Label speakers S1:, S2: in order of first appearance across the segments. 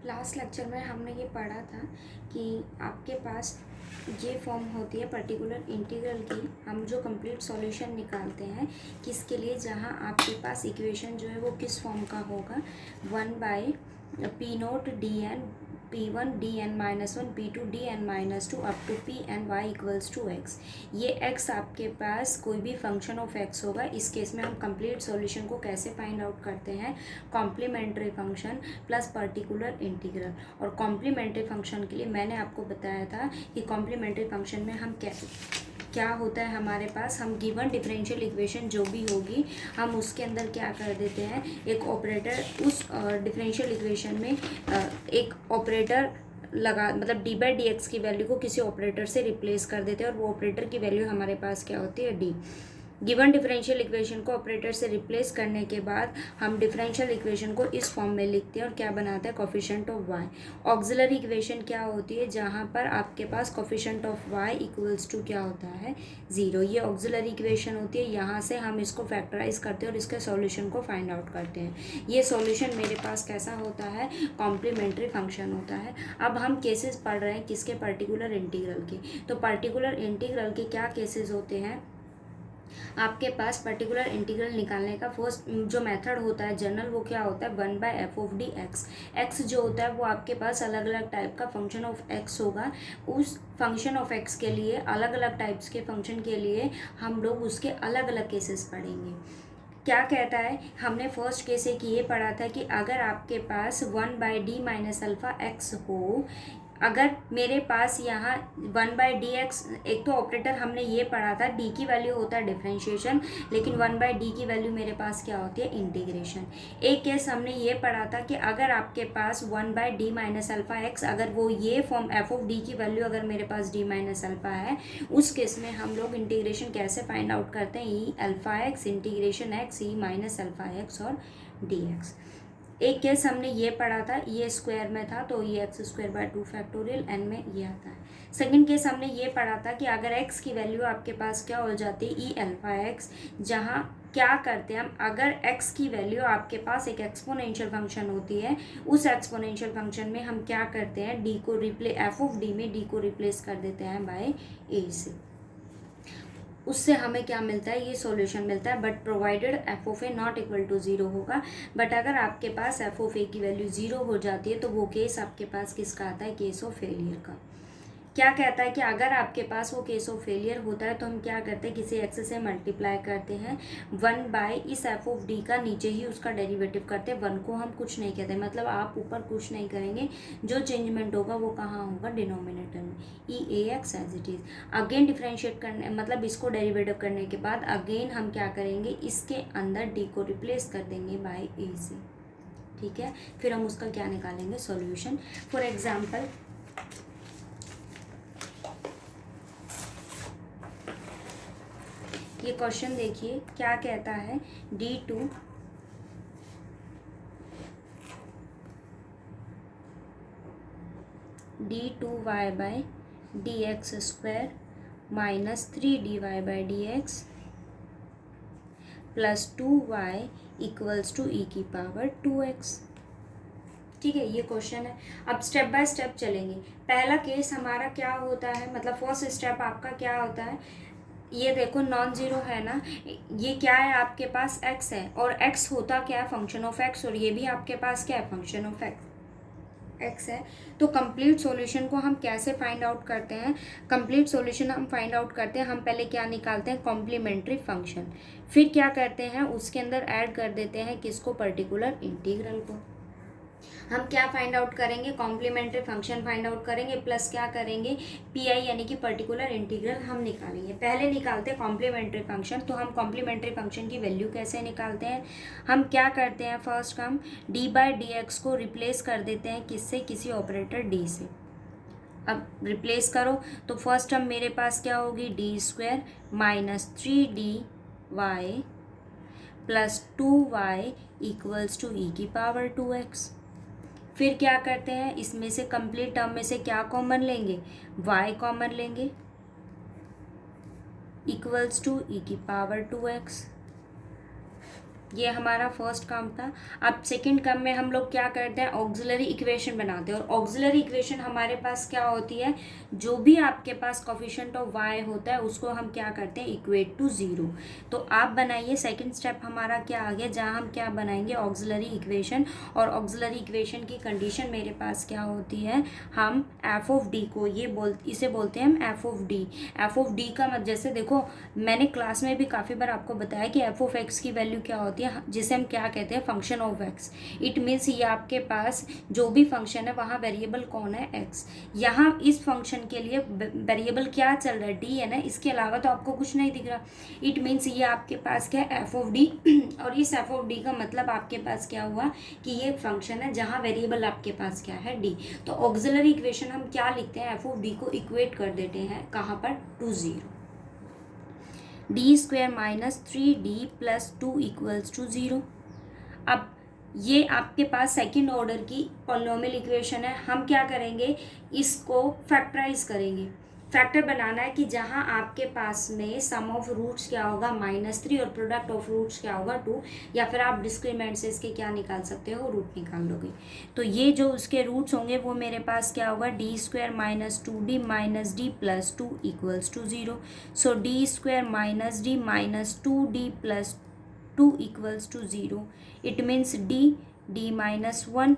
S1: Last lecture में हमने ये पढ़ा था कि आपके पास ये फॉर्म होती है पर्टिकुलर इंटीग्रल की। हम जो कंप्लीट सॉल्यूशन निकालते हैं किसके लिए, जहाँ आपके पास इक्वेशन जो है वो किस फॉर्म का होगा, 1/p0 dn p1 dn-1 p2 dn-2 up to p and y equals to x। ये x आपके पास कोई भी फंक्शन ऑफ x होगा। इस केस में हम कंप्लीट सॉल्यूशन को कैसे फाइंड आउट करते हैं, complementary function plus particular integral. और कॉम्प्लीमेंट्री फंक्शन के लिए मैंने आपको बताया था कि कॉम्प्लीमेंट्री फंक्शन में हम क्या होता है हमारे पास, हम गिवन डिफरेंशियल इक्वेशन जो भी होगी हम उसके अंदर क्या कर देते हैं, एक ऑपरेटर उस डिफरेंशियल इक्वेशन में एक ऑपरेटर लगा, मतलब d/dx की वैल्यू को किसी ऑपरेटर से रिप्लेस कर देते हैं और वो ऑपरेटर की वैल्यू हमारे पास क्या होती है, d। गिवन डिफरेंशियल इक्वेशन को ऑपरेटर से रिप्लेस करने के बाद हम डिफरेंशियल इक्वेशन को इस फॉर्म में लिखते हैं और क्या बनाते हैं, coefficient of y। Auxiliary equation क्या होती है, जहाँ पर आपके पास coefficient of y equals to क्या होता है, 0। ये ऑक्सिलरी इक्वेशन होती है। यहाँ से हम इसको फैक्टराइज करते हैं और इसके सॉल्यूशन को फाइंड आउट करते हैं। ये सॉल्यूशन मेरे पास कैसा होता है, कॉम्प्लीमेंट्री फंक्शन होता है। अब हम केसेस पढ़ रहे हैं किसके, पर्टिकुलर इंटीग्रल के। तो पर्टिकुलर इंटीग्रल के क्या केसेस होते हैं, आपके पास पर्टिकुलर इंटीग्रल निकालने का फर्स्ट जो मेथड होता है जनरल, वो क्या होता है, 1/f(x). x जो होता है वो आपके पास अलग अलग टाइप का फंक्शन ऑफ x होगा। उस फंक्शन ऑफ x के लिए, अलग अलग टाइप्स के फंक्शन के लिए हम लोग उसके अलग अलग केसेस पढ़ेंगे। क्या कहता है, हमने फर्स्ट केस एक ये पढ़ा था कि अगर आपके पास 1/d-α(x) हो, अगर मेरे पास यहाँ 1/dx, एक तो ऑपरेटर हमने ये पढ़ा था d की वैल्यू होता है डिफरेंशिएशन, लेकिन 1/d की वैल्यू मेरे पास क्या होती है, इंटीग्रेशन। एक केस हमने ये पढ़ा था कि अगर आपके पास 1/d-α(x), अगर वो ये फॉर्म f(d) की वैल्यू अगर मेरे पास d-α है, उस केस में हम लोग इंटीग्रेशन कैसे फाइंड आउट करते हैं, e∝x इंटीग्रेशन x e-αx और dx। एक केस हमने ये पढ़ा था, ये स्क्वायर में था तो ये x²/2 फैक्टोरियल n में ये आता है। सेकंड केस हमने ये पढ़ा था कि अगर x की वैल्यू आपके पास क्या हो जाती है, e∝x, जहाँ क्या करते हैं हम, अगर x की वैल्यू आपके पास एक एक्सपोनेंशियल फंक्शन होती है, उस एक्सपोनेंशियल फंक्शन में हम क्या करते हैं, d को f(d) में d को रिप्लेस कर देते हैं बाय a से। उससे हमें क्या मिलता है, ये सॉल्यूशन मिलता है, but provided f(a) not equal to 0 होगा। बट अगर आपके पास f(a) की वैल्यू 0 हो जाती है तो वो केस आपके पास किसका आता है, केस ऑफ फेलियर का। क्या कहता है कि अगर आपके पास वो केस ऑफ फेलियर होता है तो हम क्या करते हैं, किसी x से मल्टीप्लाई करते हैं 1 इस f(d) का, नीचे ही उसका डेरिवेटिव करते हैं। 1 को हम कुछ नहीं कहते, मतलब आप ऊपर कुछ नहीं करेंगे, जो चेंजमेंट होगा वो कहाँ होगा, डिनोमिनेटर में, e(ax) as it is. Again differentiate करने, मतलब इसको डेरिवेटिव करने के बाद अगेन हम क्या करेंगे, इसके अंदर d को रिप्लेस कर देंगे बाय a से। ठीक है, फिर हम उसका क्या निकालेंगे, सॉल्यूशन। फॉर एग्जाम्पल ये क्वेश्चन देखिए क्या कहता है, d2 d2y/dx² minus 3dy/dx plus 2y equals to e⁻²x। ठीक है, ये क्वेश्चन है। अब स्टेप बाय स्टेप चलेंगे। पहला केस हमारा क्या होता है, मतलब फर्स्ट स्टेप आपका क्या होता है, ये देखो नॉन जीरो है ना, ये क्या है, आपके पास x है और x होता क्या है, फंक्शन ऑफ x, और ये भी आपके पास क्या है, फंक्शन ऑफ x है। तो कंप्लीट सॉल्यूशन को हम कैसे फाइंड आउट करते हैं, कंप्लीट सॉल्यूशन हम फाइंड आउट करते हैं, हम पहले क्या निकालते हैं, कॉम्प्लीमेंट्री फंक्शन। फिर क्या करते हैं, उसके अंदर ऐड कर देते हैं किसको, पर्टिकुलर इंटीग्रल को। हम क्या फाइंड आउट करेंगे, कॉम्प्लीमेंट्री फंक्शन फाइंड आउट करेंगे, प्लस क्या करेंगे, पीआई यानी कि पर्टिकुलर इंटीग्रल हम निकालेंगे। पहले निकालते हैं कॉम्प्लीमेंट्री फंक्शन। तो हम कॉम्प्लीमेंट्री फंक्शन की वैल्यू कैसे निकालते हैं, हम क्या करते हैं, फर्स्ट हम d/dx को रिप्लेस कर देते हैं किससे, किसी ऑपरेटर d से। अब रिप्लेस करो तो फर्स्ट टर्म मेरे पास क्या होगी, d² minus 3dy plus 2y equals to e⁻²x। फिर क्या करते हैं, इसमें से कंप्लीट टर्म में से क्या कॉमन लेंगे, y कॉमन लेंगे, इक्वल्स टू e⁻²x। ये हमारा फर्स्ट काम था। अब सेकंड काम में हम लोग क्या करते हैं, ऑक्सिलरी इक्वेशन बनाते हैं। और ऑक्सिलरी इक्वेशन हमारे पास क्या होती है, जो भी आपके पास कोफिशिएंट ऑफ वाई होता है उसको हम क्या करते हैं, इक्वेट टू ज़ीरो। तो आप बनाइए, सेकंड स्टेप हमारा क्या आ गया, जहाँ हम क्या बनाएंगे, ऑक्सिलरी इक्वेशन। और ऑक्सिलरी इक्वेशन की कंडीशन मेरे पास क्या होती है, हम एफ ऑफ डी को इसे बोलते हैं हम F of D. F of D का जैसे देखो, मैंने क्लास में भी काफ़ी बार आपको बताया कि एफ ऑफ एक्स की वैल्यू क्या होती है, जिसे हम क्या कहते हैं, function of x. It means ये आपके पास जो भी फंक्शन है वहाँ वेरिएबल कौन है, एक्स। यहाँ इस फंक्शन के लिए वेरिएबल क्या चल रहा है, डी है ना, इसके अलावा तो आपको कुछ नहीं दिख रहा। इट मीन्स ये आपके पास क्या है, एफ ऑफ डी। और इस एफ ऑफ डी का मतलब आपके पास क्या हुआ कि ये फंक्शन है जहाँ वेरिएबल आपके पास क्या है, डी। तो ऑक्सिलरी इक्वेशन हम क्या लिखते हैं, एफ ऑफ डी को इक्वेट कर देते हैं कहाँ पर, to zero. D square minus 3d plus 2 equals to zero. अब ये आपके पास सेकंड ऑर्डर की पॉलिनोमियल इक्वेशन है। हम क्या करेंगे, इसको फैक्टराइज करेंगे। फैक्टर बनाना है कि जहाँ आपके पास में सम ऑफ रूट्स क्या होगा, -3, और प्रोडक्ट ऑफ रूट्स क्या होगा, 2। या फिर आप डिस्क्रीमेंट से इसके क्या निकाल सकते हो, रूट निकाल लोगे। तो ये जो उसके रूट्स होंगे वो मेरे पास क्या होगा, D square minus 2d minus D plus 2 equals to zero. So D square minus D minus 2d plus 2 equals to zero. It means D minus 1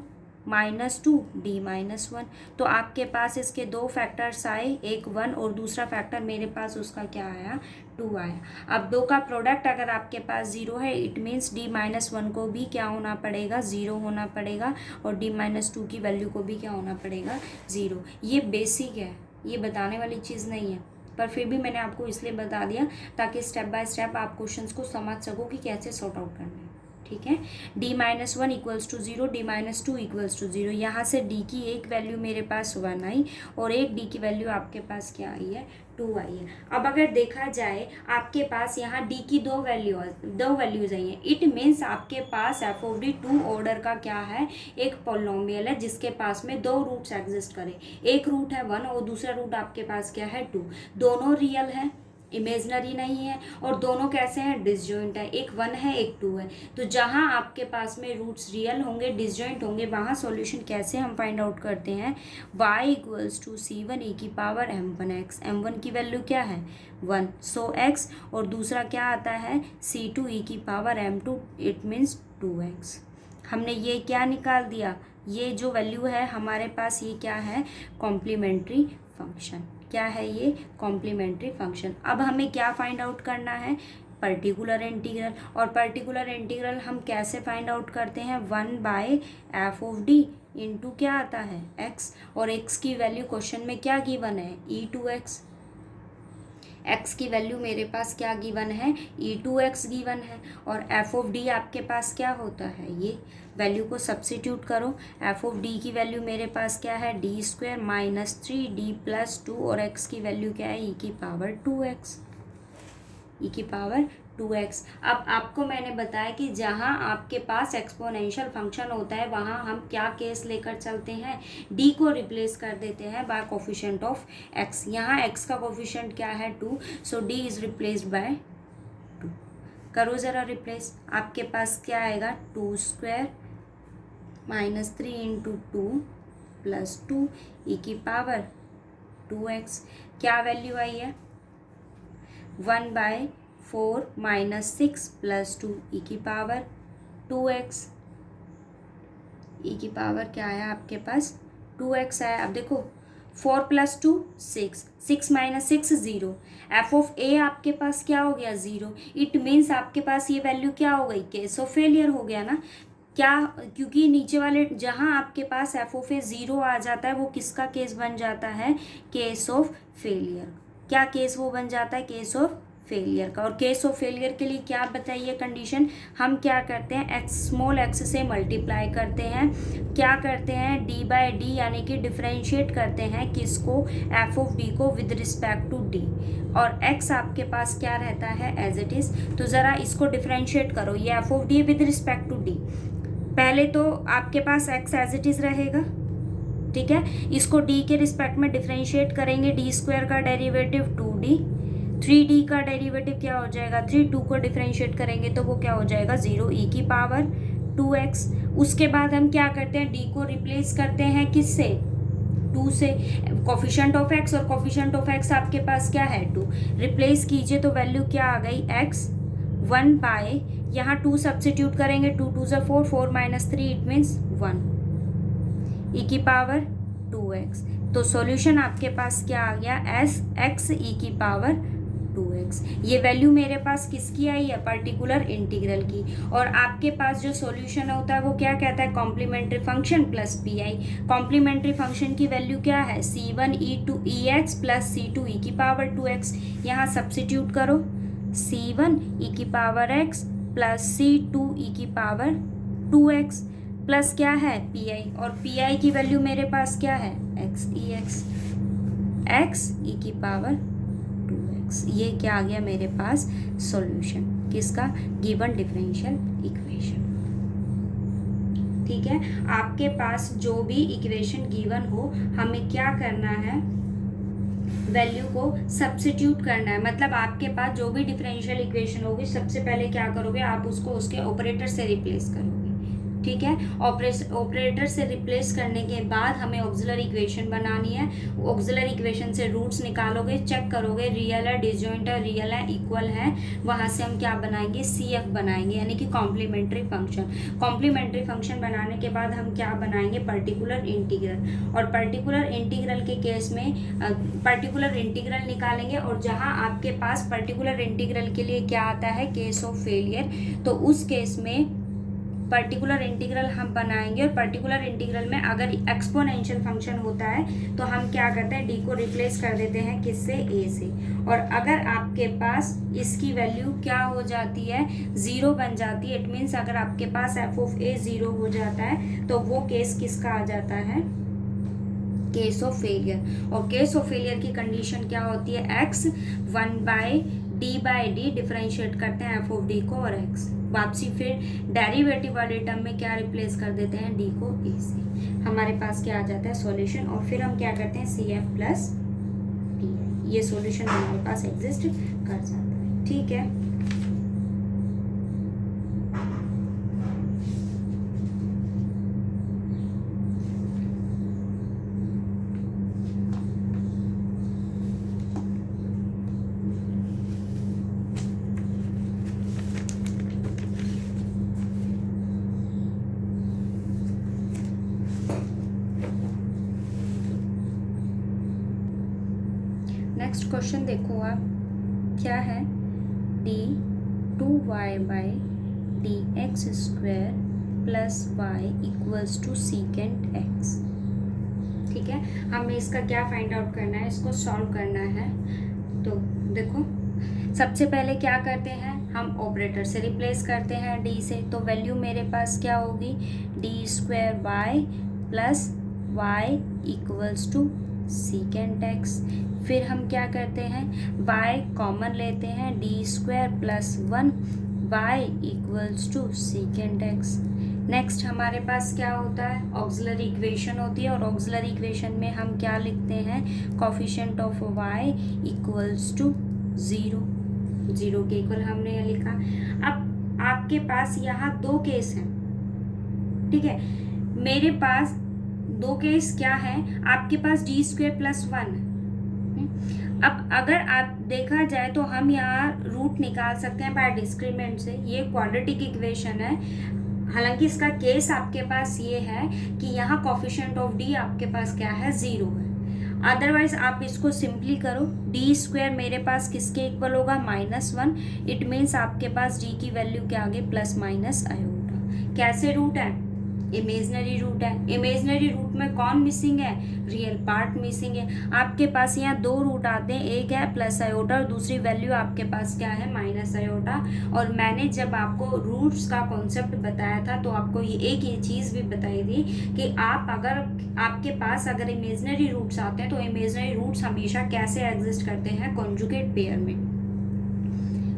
S1: minus 2 D minus 1। तो आपके पास इसके दो फैक्टर्स आए, एक 1 और दूसरा फैक्टर मेरे पास उसका क्या आया, 2 आया। अब दो का प्रोडक्ट अगर आपके पास 0 है, इट मीन्स डी माइनस 1 को भी क्या होना पड़ेगा, 0 होना पड़ेगा। और डी माइनस 2 की वैल्यू को भी क्या होना पड़ेगा, 0। ये बेसिक है, ये बताने वाली चीज़ नहीं है, पर फिर भी मैंने आपको इसलिए बता दिया ताकि स्टेप बाय स्टेप आप क्वेश्चंस को समझ सको कि कैसे सॉर्ट आउट करना है। ठीक है, D minus 1 equals to 0, D minus 2 equals to 0। यहाँ से डी की एक वैल्यू मेरे पास 1 आई और एक डी की वैल्यू आपके पास क्या आई है, 2 आई है। अब अगर देखा जाए आपके पास यहाँ डी की दो वैल्यूज आई हैं। इट मीन्स आपके पास एफ ऑफ डी 2 ऑर्डर का क्या है, एक पॉलिनोमियल है जिसके पास में दो रूट्स एग्जिस्ट करें। एक रूट है 1 और दूसरा रूट आपके पास क्या है, 2। दोनों रियल है, इमेजनरी नहीं है, और दोनों कैसे हैं, डिसजॉइंट है। एक 1 है, एक 2 है। तो जहाँ आपके पास में रूट्स रियल होंगे, डिसजॉइंट होंगे, वहाँ सॉल्यूशन कैसे हम फाइंड आउट करते हैं, y equals to c1 e की पावर m1x। m1 की वैल्यू क्या है, 1, सो x। और दूसरा क्या आता है, c2 e की power m2, it means 2x। हमने ये क्या निकाल दिया, ये जो वैल्यू है हमारे पास, ये क्या है, कॉम्प्लीमेंट्री फंक्शन। क्या है ये, कॉम्प्लीमेंट्री फंक्शन। अब हमें क्या फाइंड आउट करना है, पर्टिकुलर इंटीग्रल। और पर्टिकुलर इंटीग्रल हम कैसे फाइंड आउट करते हैं, 1/f ऑफ डी इंटू क्या आता है, x। और x की वैल्यू क्वेश्चन में क्या गिवन है, e2x। x की वैल्यू मेरे पास क्या गिवन है, e2x गिवन है। और f ऑफ डी आपके पास क्या होता है, ये वैल्यू को सब्सिट्यूट करो। f ऑफ डी की वैल्यू मेरे पास क्या है, D square minus 3d plus 2, और x की वैल्यू क्या है, e की पावर 2x, e की पावर 2x। अब आपको मैंने बताया कि जहाँ आपके पास एक्सपोनेंशियल फंक्शन होता है वहाँ हम क्या केस लेकर चलते हैं, d को रिप्लेस कर देते हैं बाय कोफिशिएंट ऑफ x। यहाँ x का कोफिशिएंट क्या है, 2, सो d इज रिप्लेस्ड बाय 2। करो ज़रा रिप्लेस, आपके पास क्या आएगा, 2 square minus 3 into 2 plus 2 e की पावर 2x। क्या वैल्यू आई है, 1/4 माइनस 6 प्लस 2 e की पावर 2x। e की पावर क्या आया आपके पास, 2x आया। अब देखो 4 प्लस 2 6, 6 माइनस 6 0। एफ ऑफ ए आपके पास क्या हो गया, 0। इट मीन्स आपके पास ये वैल्यू क्या हो गई, केस ऑफ फेलियर हो गया ना। क्या, क्योंकि नीचे वाले जहाँ आपके पास एफ ऑफ ए 0 आ जाता है वो किसका केस बन जाता है, केस ऑफ फेलियर। क्या केस वो बन जाता है, केस ऑफ फेलियर का। और केस ऑफ फेलियर के लिए क्या बताइए कंडीशन, हम क्या करते हैं, स्मॉल x से मल्टीप्लाई करते हैं, क्या करते हैं, d बाय डी यानी कि डिफ्रेंशिएट करते हैं किसको, f ऑफ d को विद रिस्पेक्ट टू d। और x आपके पास क्या रहता है, एज इट इज़। तो ज़रा इसको डिफ्रेंशिएट करो, ये f of d with respect to d। पहले तो आपके पास x एज इट इज़ रहेगा, ठीक है। इसको d के रिस्पेक्ट में डिफ्रेंशिएट करेंगे, डी स्क्वायर का डेरिवेटिव 2d 3d का डेरिवेटिव क्या हो जाएगा, 2 को डिफरेंशिएट करेंगे तो वो क्या हो जाएगा 0 e की पावर 2x। उसके बाद हम क्या करते हैं, d को रिप्लेस करते हैं किससे, 2 से। कोफिशिएंट ऑफ x और कोफिशिएंट ऑफ x आपके पास क्या है 2, रिप्लेस कीजिए तो वैल्यू क्या आ गई x 1 बाय, यहाँ 2 सब्सिट्यूट करेंगे, 2 2 ज़ा 4, 4 माइनस 3 इट मीन्स 1 e की पावर 2x। तो सॉल्यूशन आपके पास क्या आ गया, एस एक्स ई की पावर 2x। ये वैल्यू मेरे पास किसकी आई है, पर्टिकुलर इंटीग्रल की। और आपके पास जो सॉल्यूशन होता है वो क्या कहता है, complementary function plus P I. Complementary function की वैल्यू क्या है, c1e2ex प्लस c2e की पावर 2x। यहाँ सब्सिट्यूट करो, c1e की पावर x प्लस c2e की पावर 2x प्लस क्या है पी आई, और पी आई की वैल्यू मेरे पास क्या है एक्स ई की पावर 2x। ये क्या आ गया मेरे पास सॉल्यूशन किसका, गिवन डिफरेंशियल इक्वेशन। ठीक है, आपके पास जो भी इक्वेशन गिवन हो हमें क्या करना है, वैल्यू को सब्स्टिट्यूट करना है। मतलब आपके पास जो भी डिफरेंशियल इक्वेशन होगी सबसे पहले क्या करोगे, आप उसको उसके ऑपरेटर से रिप्लेस करोगे। ठीक है, ऑपरेटर से रिप्लेस करने के बाद हमें ऑक्सिलरी इक्वेशन बनानी है। ऑक्सिलरी इक्वेशन से रूट्स निकालोगे, चेक करोगे रियल है, डिसजॉइंट है, रियल है, इक्वल है, वहाँ से हम क्या बनाएंगे, CF बनाएंगे, यानी कि कॉम्प्लीमेंट्री फंक्शन। कॉम्प्लीमेंट्री फंक्शन बनाने के बाद हम क्या बनाएंगे, पर्टिकुलर इंटीग्रल। और पर्टिकुलर इंटीग्रल के केस में पर्टिकुलर इंटीग्रल निकालेंगे, और जहाँ आपके पास पर्टिकुलर इंटीग्रल के लिए क्या आता है, केस ऑफ फेलियर, तो उस केस में पर्टिकुलर इंटीग्रल हम बनाएंगे। और पर्टिकुलर इंटीग्रल में अगर एक्सपोनेंशियल फंक्शन होता है तो हम क्या करते हैं, डी को रिप्लेस कर देते हैं किससे, ए से। और अगर आपके पास इसकी वैल्यू क्या हो जाती है, 0 बन जाती है, इट मीन्स अगर आपके पास एफ ऑफ ए 0 हो जाता है तो वो केस किसका आ जाता है, केस ऑफ फेलियर। और केस ऑफ फेलियर की कंडीशन क्या होती है, x 1 बाय डी डिफरेंशिएट करते हैं एफ ऑफ डी को, और x वापसी फिर डेरिवेटिव वाले टर्म में क्या रिप्लेस कर देते हैं, डी को ए से। हमारे पास क्या आ जाता है सॉल्यूशन, और फिर हम क्या करते हैं CF प्लस डी, ये सॉल्यूशन हमारे पास एग्जिस्ट कर जाता है। ठीक है, नेक्स्ट क्वेश्चन देखो आप, क्या है, d2y by D X square plus Y equals to secant X. ठीक है, हमें इसका क्या फाइंड आउट करना है, इसको सॉल्व करना है। तो देखो सबसे पहले क्या करते हैं, हम ऑपरेटर से रिप्लेस करते हैं d से, तो वैल्यू मेरे पास क्या होगी, D square Y plus Y equals to secant X. फिर हम क्या करते हैं, y कॉमन लेते हैं, D square plus 1 y equals to secant X. Next हमारे पास क्या होता है, ऑक्सिलरी इक्वेशन होती है, और ऑक्सिलरी इक्वेशन में हम क्या लिखते हैं, coefficient of y equals to 0 के इक्वल हमने ये लिखा। अब आपके पास यहाँ 2 केस हैं। ठीक है, मेरे पास 2 केस क्या है, आपके पास डी स्क्वायर प्लस 1। अब अगर आप देखा जाए तो हम यहाँ रूट निकाल सकते हैं बाय डिस्क्रिमिनेंट से, ये क्वाड्रेटिक इक्वेशन है। हालांकि इसका केस आपके पास ये है कि यहाँ कोफिशिएंट ऑफ डी आपके पास क्या है, 0 है। अदरवाइज आप इसको सिंपली करो, डी स्क्वायर मेरे पास किसके इक्वल होगा, -1। इट मीन्स आपके पास डी की वैल्यू क्या आ गई, प्लस माइनस आयोटा। कैसे रूट है, इमेजनरी रूट है। इमेजनरी रूट में कौन मिसिंग है, रियल पार्ट मिसिंग है। आपके पास यहाँ 2 रूट आते हैं, एक है प्लस आयोटा और दूसरी वैल्यू आपके पास क्या है, माइनस आयोटा। और मैंने जब आपको रूट्स का कॉन्सेप्ट बताया था तो आपको ये चीज़ भी बताई थी कि आप अगर आपके पास अगर इमेजनरी रूट्स आते हैं तो इमेजनरी रूट्स हमेशा कैसे एग्जिस्ट करते हैं, कॉन्जुगेट पेयर में।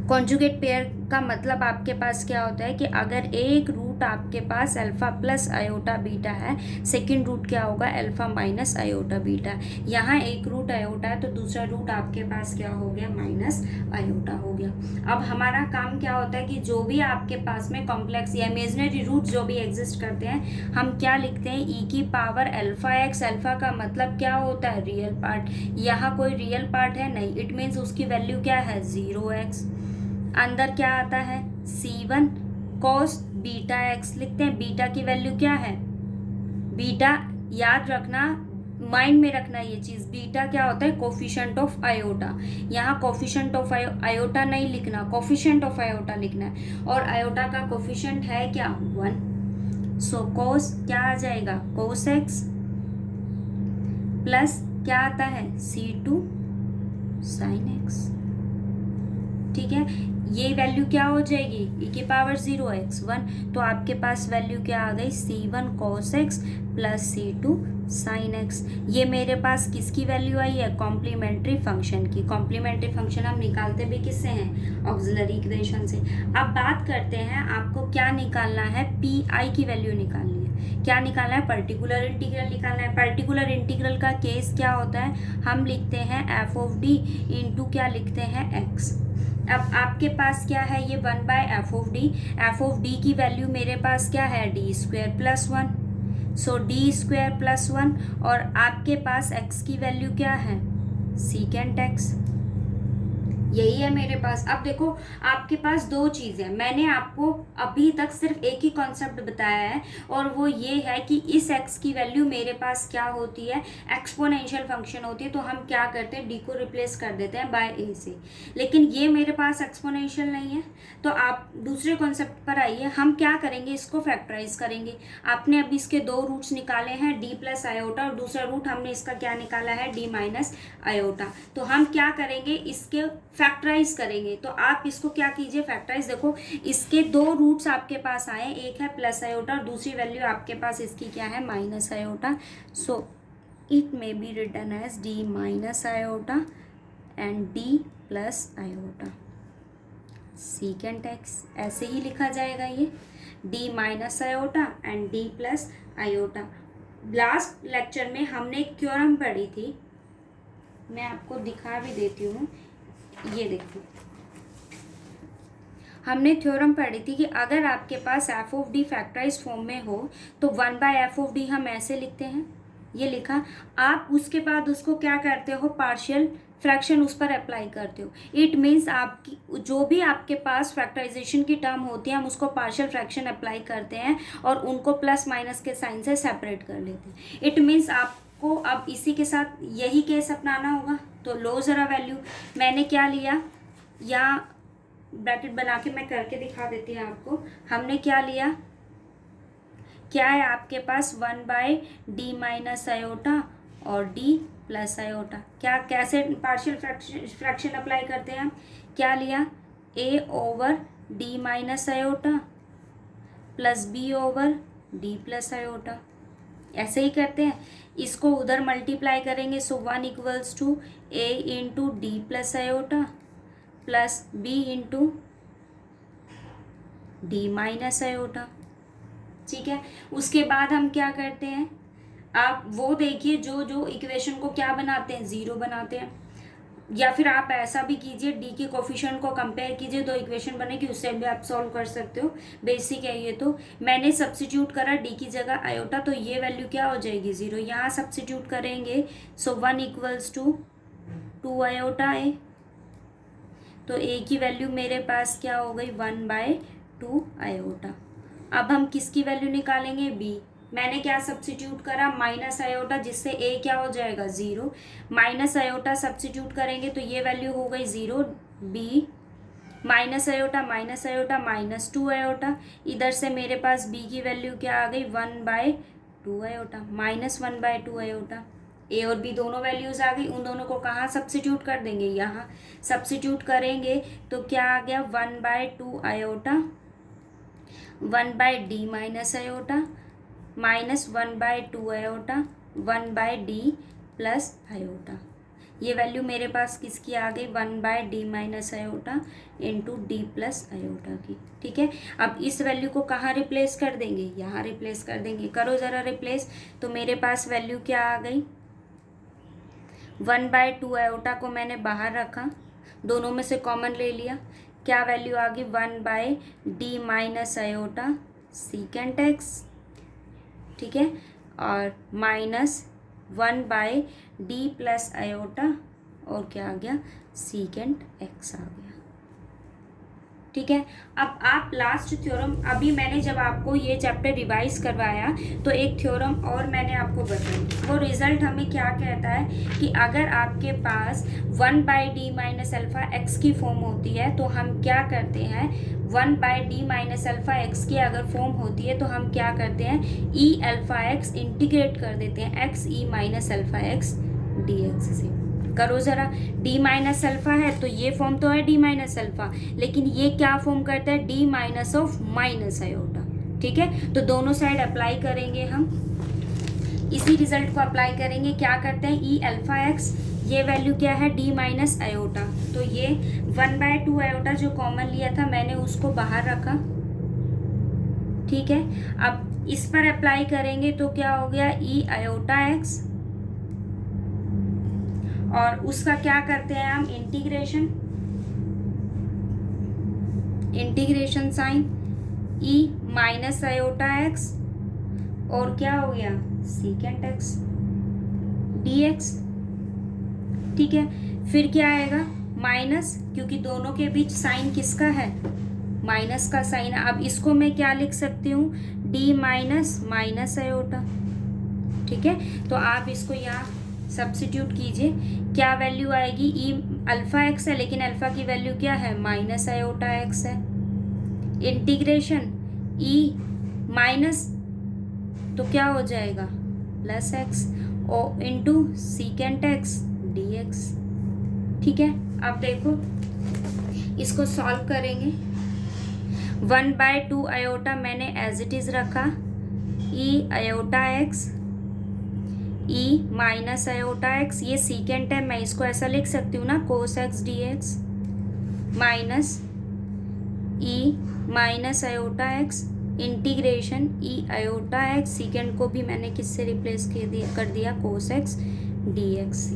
S1: कॉन्जुगेट पेयर का मतलब आपके पास क्या होता है कि अगर एक रूट रूट आपके पास अल्फ़ा प्लस आयोटा बीटा है, सेकंड रूट क्या होगा, अल्फ़ा माइनस आयोटा बीटा। यहाँ एक रूट आयोटा है तो दूसरा रूट आपके पास क्या हो गया, माइनस आयोटा हो गया। अब हमारा काम क्या होता है कि जो भी आपके पास में कॉम्प्लेक्स या इमेजिनरी रूट जो भी एग्जिस्ट करते हैं, हम क्या लिखते हैं, ई की पावर अल्फ़ा एक्स। अल्फ़ा का मतलब क्या होता है, रियल पार्ट। यहाँ कोई रियल पार्ट है नहीं, इट मीन्स उसकी वैल्यू क्या है, 0x। अंदर क्या आता है, c1 cos बीटा x लिखते हैं। बीटा की वैल्यू क्या है, बीटा याद रखना, माइंड में रखना ये चीज, बीटा क्या होता है, कोफिशिएंट ऑफ आयोटा। यहाँ कोफिशिएंट ऑफ आयोटा नहीं लिखना, कोफिशिएंट ऑफ आयोटा लिखना है। और आयोटा का कोफिशिएंट है क्या, 1। सो कोस क्या आ जाएगा, कोस एक्स प्लस क्या आता है, c2 साइन एक्स। ठीक है, ये वैल्यू क्या हो जाएगी, e की पावर 0x 1। तो आपके पास वैल्यू क्या आ गई, c1 cos x plus c2 sin x। ये मेरे पास किसकी वैल्यू आई है, कॉम्प्लीमेंट्री फंक्शन की। कॉम्प्लीमेंट्री फंक्शन हम निकालते भी किससे हैं, ऑक्सिलरी इक्वेशन से। अब बात करते हैं, आपको क्या निकालना है, पी आई की वैल्यू निकालनी है। क्या निकालना है, पर्टिकुलर इंटीग्रल निकालना है। पर्टिकुलर इंटीग्रल का केस क्या होता है, हम लिखते हैं एफ ऑफ डी इंटू क्या लिखते हैं, एक्स। अब आपके पास क्या है, ये 1/f of D. F of D की वैल्यू मेरे पास क्या है, डी स्क्वायर प्लस 1। सो डी स्क्वायर प्लस 1। और आपके पास x की वैल्यू क्या है, सीकेंट एक्स। यही है मेरे पास। अब देखो, आपके पास दो चीज़ें, मैंने आपको अभी तक सिर्फ एक ही कॉन्सेप्ट बताया है, और वो ये है कि इस x की वैल्यू मेरे पास क्या होती है, एक्सपोनेंशियल फंक्शन होती है। तो हम क्या करते हैं, d को रिप्लेस कर देते हैं बाय a से। लेकिन ये मेरे पास एक्सपोनेंशियल नहीं है, तो आप दूसरे कॉन्सेप्ट पर आइए। हम क्या करेंगे, इसको फैक्टराइज करेंगे। आपने अभी इसके दो रूट्स निकाले हैं, d प्लस आयोटा, और दूसरा रूट हमने इसका क्या निकाला है, d माइनस आयोटा। तो हम क्या करेंगे, इसके फैक्टराइज करेंगे। तो आप इसको क्या कीजिए, फैक्टराइज। देखो, इसके दो रूट्स आपके पास आए, एक है प्लस आयोटा और दूसरी वैल्यू आपके पास इसकी क्या है, minus iota. So it may be written as D minus iota and D plus iota secant X. ऐसे ही लिखा जाएगा ये, D minus iota and D plus iota. Last lecture में हमने एक थ्योरम पढ़ी थी, मैं आपको दिखा भी देती हूँ। ये देखो, हमने थ्योरम पढ़ी थी कि अगर आपके पास F of D factorise form में हो तो 1/f ऑफ डी हम ऐसे लिखते हैं, ये लिखा। आप उसके बाद उसको क्या करते हो, पार्शियल फ्रैक्शन उस पर अप्लाई करते हो। इट मीन्स आपकी जो भी आपके पास फैक्टराइजेशन की टर्म होती है, हम उसको पार्शियल फ्रैक्शन अप्लाई करते हैं और उनको प्लस माइनस के साइन से सेपरेट कर लेते हैं। इट मीन्स आपको अब इसी के साथ यही केस अपनाना होगा। तो लो ज़रा वैल्यू, मैंने क्या लिया, या ब्रैकेट बना के मैं करके दिखा देती हूँ आपको। हमने क्या लिया, क्या है आपके पास, 1/d माइनस आयोटा और d प्लस आयोटा। क्या कैसे पार्शियल फ्रैक्शन अप्लाई करते हैं, क्या लिया, a over d minus iota plus b over d plus iota. ऐसे ही करते हैं, इसको उधर मल्टीप्लाई करेंगे। So 1 equals to a into D plus iota plus b into D minus iota. ठीक है, उसके बाद हम क्या करते हैं, आप वो देखिए जो जो इक्वेशन को क्या बनाते हैं, ज़ीरो बनाते हैं। या फिर आप ऐसा भी कीजिए, डी के कोफिशिएंट को कंपेयर कीजिए, तो इक्वेशन बनेगी, उससे भी आप सॉल्व कर सकते हो। बेसिक है ये। तो मैंने सब्स्टिट्यूट करा डी की जगह आयोटा, तो ये वैल्यू क्या हो जाएगी, 0। यहाँ सब्स्टिट्यूट करेंगे, सो 1 इक्वल्स टू 2 आयोटा ए। तो ए की वैल्यू मेरे पास क्या हो गई, 1/2 आयोटा। अब हम किसकी वैल्यू निकालेंगे, बी। मैंने क्या सब्स्टिट्यूट करा, माइनस आयोटा, जिससे ए क्या हो जाएगा, 0। माइनस आयोटा सब्स्टिट्यूट करेंगे तो ये वैल्यू हो गई 0। B minus iota -2 iota. इधर से मेरे पास बी की वैल्यू क्या आ गई, 1/2 आयोटा, -1/2 आयोटा। ए और बी दोनों वैल्यूज आ गई, उन दोनों को कहाँ सब्स्टिट्यूट कर देंगे, यहाँ सब्स्टिट्यूट करेंगे तो क्या आ गया, 1/2 iota 1/d minus iota -1/2 iota 1/d plus iota. ये वैल्यू मेरे पास किसकी आ गई, 1/d minus iota into D plus iota की। ठीक है, अब इस वैल्यू को कहाँ रिप्लेस कर देंगे, यहाँ रिप्लेस कर देंगे। करो ज़रा रिप्लेस। तो मेरे पास वैल्यू क्या आ गई, 1/2 आयोटा को मैंने बाहर रखा, दोनों में से कॉमन ले लिया, क्या वैल्यू आ गई, 1/d minus iota secant X. ठीक है, और माइनस 1/d प्लस आयोटा और क्या आ गया, सीकेंट एक्स आ गया। ठीक है, अब आप लास्ट थ्योरम, अभी मैंने जब आपको ये चैप्टर रिवाइज करवाया तो एक थ्योरम और मैंने आपको बताई, वो रिजल्ट हमें क्या कहता है कि अगर आपके पास 1/d माइनस अल्फा एक्स की फॉर्म होती है तो हम क्या करते हैं, 1/d माइनस अल्फा एक्स की अगर फॉर्म होती है तो हम क्या करते हैं, ई अल्फा एक्स इंटीग्रेट कर देते हैं x e minus alpha x d x से। करो ज़रा, d माइनस अल्फा है तो ये फॉर्म तो है d माइनस अल्फा, लेकिन ये क्या फॉर्म करता है, d minus of minus iota. ठीक है, तो दोनों साइड अप्लाई करेंगे हम, इसी रिजल्ट को अप्लाई करेंगे। क्या करते हैं, ई अल्फा एक्स, ये वैल्यू क्या है, d माइनस आयोटा, तो ये 1/2 आयोटा जो कॉमन लिया था मैंने उसको बाहर रखा। ठीक है, अब इस पर अप्लाई करेंगे तो क्या हो गया, ई आयोटा एक्स, और उसका क्या करते हैं हम, इंटीग्रेशन साइन ई माइनस आयोटा एक्स और क्या हो गया, सीकेंट एक्स डी एक्स। ठीक है, फिर क्या आएगा, माइनस, क्योंकि दोनों के बीच साइन किसका है, माइनस का साइन है। अब इसको मैं क्या लिख सकती हूँ, डी माइनस माइनस आयोटा। ठीक है, तो आप इसको यहाँ सब्स्टिट्यूट कीजिए, क्या वैल्यू आएगी, ई अल्फा एक्स है लेकिन अल्फा की वैल्यू क्या है, माइनस आयोटा एक्स है, इंटीग्रेशन ई माइनस तो क्या हो जाएगा, प्लस एक्स और into secant x d x. ठीक है, अब देखो इसको सॉल्व करेंगे, 1/2 आयोटा मैंने एज इट इज रखा, e iota x e minus iota x, ये सीकेंट है, मैं इसको ऐसा लिख सकती हूँ ना, cos x d x minus e minus iota x integration e iota x, secant को भी मैंने किससे रिप्लेस कर दिया कोस एक्स डी एक्स से।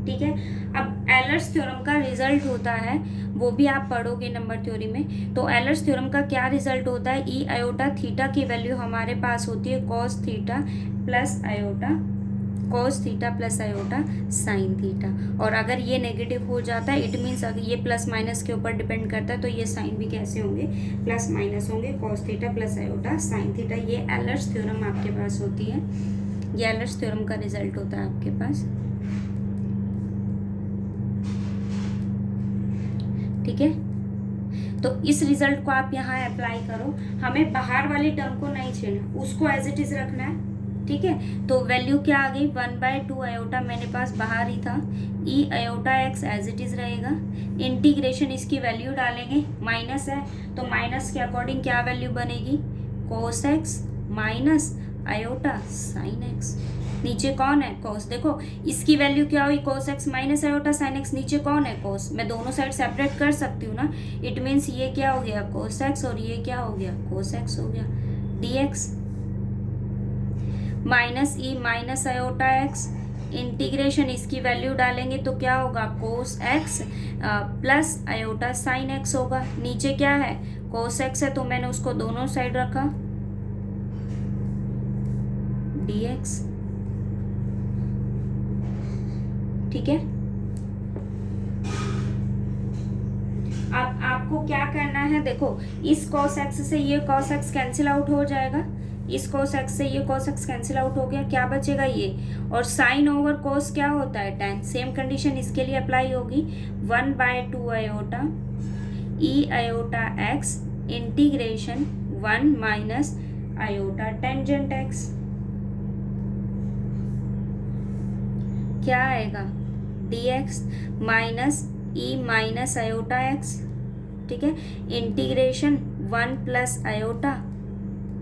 S1: ठीक है, अब एलर्स थ्योरम का रिजल्ट होता है, वो भी आप पढ़ोगे नंबर थ्योरी में। तो एलर्स थ्योरम का क्या रिजल्ट होता है, ई आयोटा थीटा की वैल्यू हमारे पास होती है cos theta plus iota, cos theta plus iota sine theta, और अगर ये नेगेटिव हो जाता है इट मीन्स अगर ये प्लस माइनस के ऊपर डिपेंड करता है तो ये साइन भी कैसे होंगे, प्लस माइनस होंगे, cos theta plus iota sine theta. ये एलर्स थ्योरम आपके पास होती है, ये एलर्स थ्योरम का रिजल्ट होता है आपके पास। ठीक है, तो इस रिजल्ट को आप यहाँ अप्लाई करो, हमें बाहर वाली टर्म को नहीं छेड़ना, उसको एज इट इज रखना है। ठीक है, तो वैल्यू क्या आ गई, 1/2 आयोटा मेरे पास बाहर ही था, e iota X as it is रहेगा, इंटीग्रेशन इसकी वैल्यू डालेंगे, माइनस है तो माइनस के अकॉर्डिंग क्या वैल्यू बनेगी, cos X minus iota sine X, नीचे कौन है कोस, देखो इसकी वैल्यू क्या हुई, cos X minus iota sine X, नीचे कौन है कोस, मैं दोनों साइड सेपरेट कर सकती हूँ ना, इट मीन्स ये क्या हो गया कोस एक्स और ये क्या हो गया कोस एक्स हो गया, D x minus e minus iota x integration इसकी वैल्यू डालेंगे तो क्या होगा, cos x plus iota sine x होगा, नीचे क्या है कोस एक्स है तो मैंने उसको दोनों साइड रखा, डी एक्स। ठीक है, अब आपको क्या करना है, देखो इस cos x से ये cos x कैंसिल आउट हो जाएगा, इस cos x से ये cos x कैंसिल आउट हो गया, क्या बचेगा ये, और साइन ओवर cos क्या होता है tan, सेम कंडीशन इसके लिए अप्लाई होगी, 1/2 iota e iota x integration 1 minus iota tangent x, क्या आएगा dx minus e minus iota X. ठीक है, integration 1 plus iota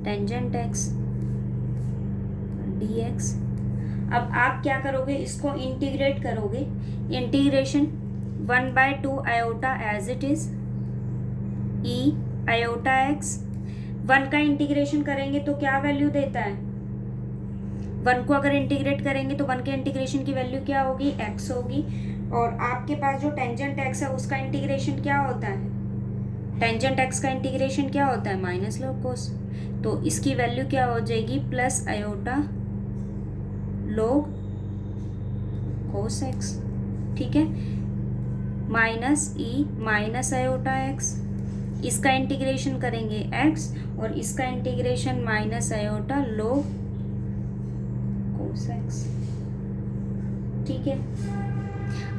S1: tangent X dx। अब आप क्या करोगे, इसको इंटीग्रेट करोगे, integration 1/2 iota as it is e iota X. 1 का इंटीग्रेशन करेंगे तो क्या वैल्यू देता है, 1 को अगर इंटीग्रेट करेंगे तो 1 के इंटीग्रेशन की वैल्यू क्या होगी, एक्स होगी। और आपके पास जो टेंजेंट एक्स है उसका इंटीग्रेशन क्या होता है, टेंजेंट एक्स का इंटीग्रेशन क्या होता है, माइनस लॉग कोस। तो इसकी वैल्यू क्या हो जाएगी, plus iota log cos x. ठीक है, minus e minus iota x, इसका इंटीग्रेशन करेंगे एक्स और इसका integration minus iota log cos x. ठीक है,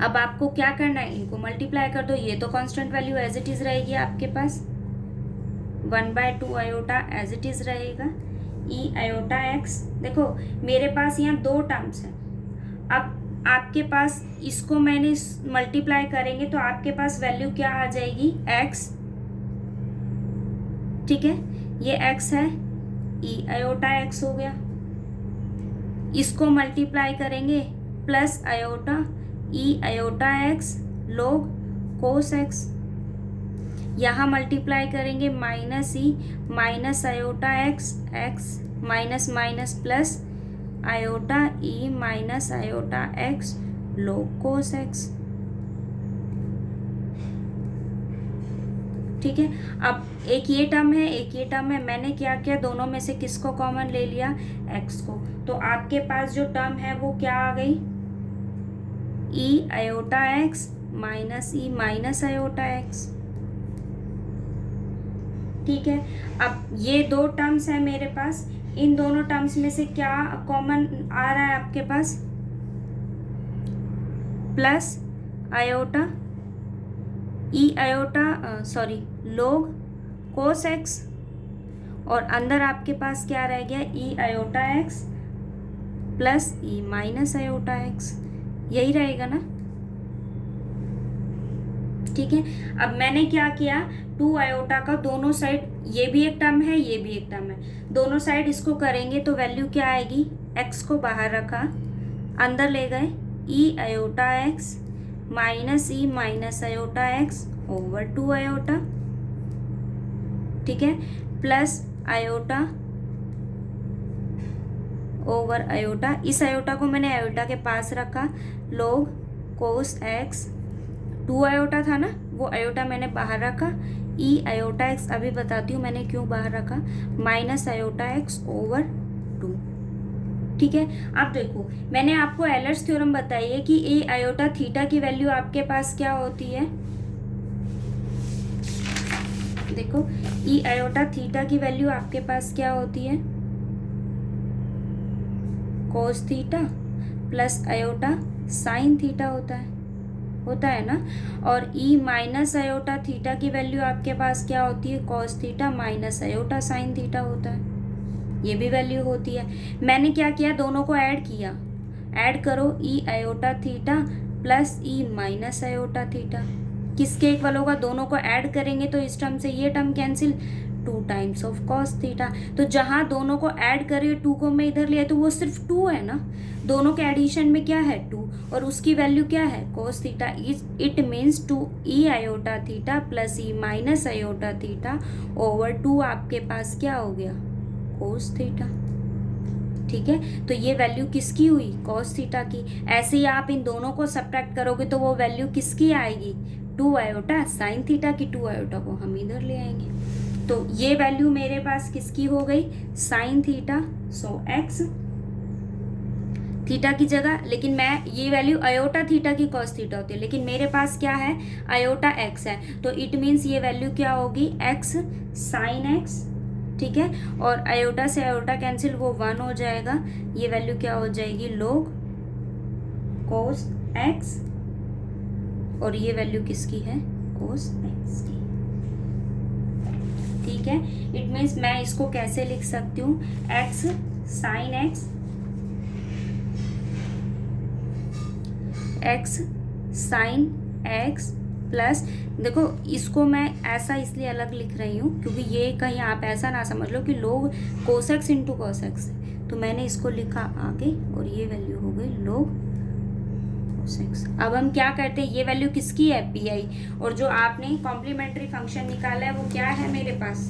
S1: अब आपको क्या करना है, इनको मल्टीप्लाई कर दो, ये तो constant value as it is रहेगी आपके पास, 1/2 आयोटा एज इट इज रहेगा, ई आयोटा एक्स। देखो मेरे पास यहाँ 2 टर्म्स हैं, अब आपके पास इसको मैंने मल्टीप्लाई करेंगे तो आपके पास वैल्यू क्या आ जाएगी, एक्स। ठीक है, ये एक्स है, ई आयोटा एक्स हो गया। इसको मल्टीप्लाई करेंगे plus iota e iota x log cos x. यहाँ मल्टीप्लाई करेंगे minus e minus iota x, x minus minus plus iota e minus iota x log cos x. ठीक है, अब एक ये टर्म है, एक ये टर्म है, मैंने क्या किया, दोनों में से किसको कॉमन ले लिया, एक्स को। तो आपके पास जो टर्म है वो क्या आ गई, ई iota x minus e minus iota X. ठीक है, अब ये 2 टर्म्स है मेरे पास, इन दोनों टर्म्स में से क्या कॉमन आ रहा है आपके पास, plus iota e iota sorry log cos x, और अंदर आपके पास क्या रह गया, e iota x plus e minus iota x, यही रहेगा ना। ठीक है, अब मैंने क्या किया, 2 आयोटा का दोनों साइड, ये भी एक टर्म है ये भी एक टर्म है, दोनों साइड इसको करेंगे तो वैल्यू क्या आएगी, एक्स को बाहर रखा, अंदर ले गए e iota x minus e minus iota x over 2 iota. ठीक है, प्लस आयोटा ओवर आयोटा, इस आयोटा को मैंने आयोटा के पास रखा, लॉग कोस एक्स, 2 आयोटा था ना, वो आयोटा मैंने बाहर रखा, ई आयोटा एक्स अभी बताती हूँ मैंने क्यों बाहर रखा, माइनस आयोटा एक्स ओवर 2। ठीक है, अब देखो मैंने आपको एलर्स थ्योरम बताई है कि ए आयोटा थीटा की वैल्यू आपके पास क्या होती है, देखो ई आयोटा थीटा की वैल्यू आपके पास क्या होती है, cos theta plus iota sine theta होता है ना। और ई माइनस आयोटा थीटा की वैल्यू आपके पास क्या होती है, cos theta minus iota sine theta होता है, ये भी वैल्यू होती है। मैंने क्या किया, दोनों को ऐड किया, ऐड करो ई iota theta plus e minus iota theta, किसके इक्वल होगा, दोनों को ऐड करेंगे तो इस टर्म से ये term cancel, 2 times of cos theta. तो जहाँ दोनों को ऐड करे 2 को मैं इधर लिया तो वो सिर्फ 2 है ना, दोनों के एडिशन में क्या है 2, और उसकी वैल्यू क्या है cos theta, it means 2 E iota theta plus e minus iota theta over 2 आपके पास क्या हो गया, कोस थीटा। ठीक है, तो ये वैल्यू किसकी हुई, कॉस थीटा की। ऐसे ही आप इन दोनों को सब्ट्रैक्ट करोगे तो वो वैल्यू किसकी आएगी, 2 आयोटा साइन थीटा की, 2 आयोटा को हम इधर ले आएंगे, तो ये वैल्यू मेरे पास किसकी हो गई, साइन थीटा। सो एक्स थीटा की जगह, लेकिन मैं ये वैल्यू आयोटा थीटा की कॉस थीटा होती है, लेकिन मेरे पास क्या है, आयोटा एक्स है, तो इट मीन्स ये वैल्यू क्या होगी, एक्स साइन एक्स। ठीक है, और आयोटा से आयोटा कैंसिल, वो 1 हो जाएगा, ये वैल्यू क्या हो जाएगी, log cos x, और ये वैल्यू किसकी है, cos x की। ठीक है, इट मीन्स मैं इसको कैसे लिख सकती हूँ, x sine x, x sine x plus, देखो इसको मैं ऐसा इसलिए अलग लिख रही हूँ क्योंकि ये कहीं आप ऐसा ना समझ लो कि लोग cos x into cos x, तो मैंने इसको लिखा आगे और ये वैल्यू हो गई log cos। अब हम क्या करते हैं, ये वैल्यू किसकी है, पी आई, और जो आपने कॉम्प्लीमेंट्री फंक्शन निकाला है वो क्या है मेरे पास,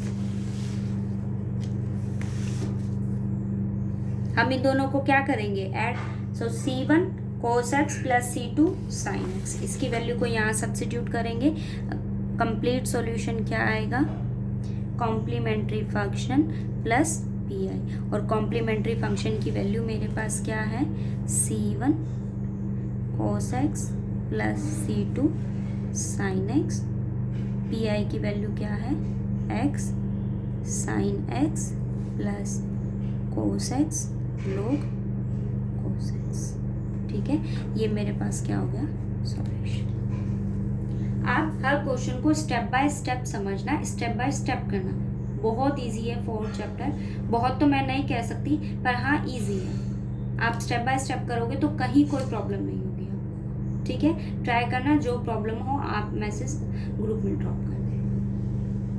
S1: हम इन दोनों को क्या करेंगे add, so C1 cos x plus C2 sin x, इसकी वैल्यू को यहाँ सब्स्टिट्यूट करेंगे, कंप्लीट सॉल्यूशन क्या आएगा, complementary function plus P I, और कॉम्प्लीमेंट्री फंक्शन की वैल्यू मेरे पास क्या है, C1 cos x plus C2 sin x, P I की वैल्यू क्या है, x sin x plus cos x log cos x। ठीक है, ये मेरे पास क्या हो गया, सॉल्यूशन। आप हर क्वेश्चन को स्टेप बाय स्टेप समझना, स्टेप बाय स्टेप करना, बहुत इजी है 4th चैप्टर, बहुत तो मैं नहीं कह सकती पर हाँ इजी है, आप स्टेप बाय स्टेप करोगे तो कहीं कोई प्रॉब्लम नहीं होगी। ठीक है, ट्राई करना, जो प्रॉब्लम हो आप मैसेज ग्रुप में ड्रॉप करना।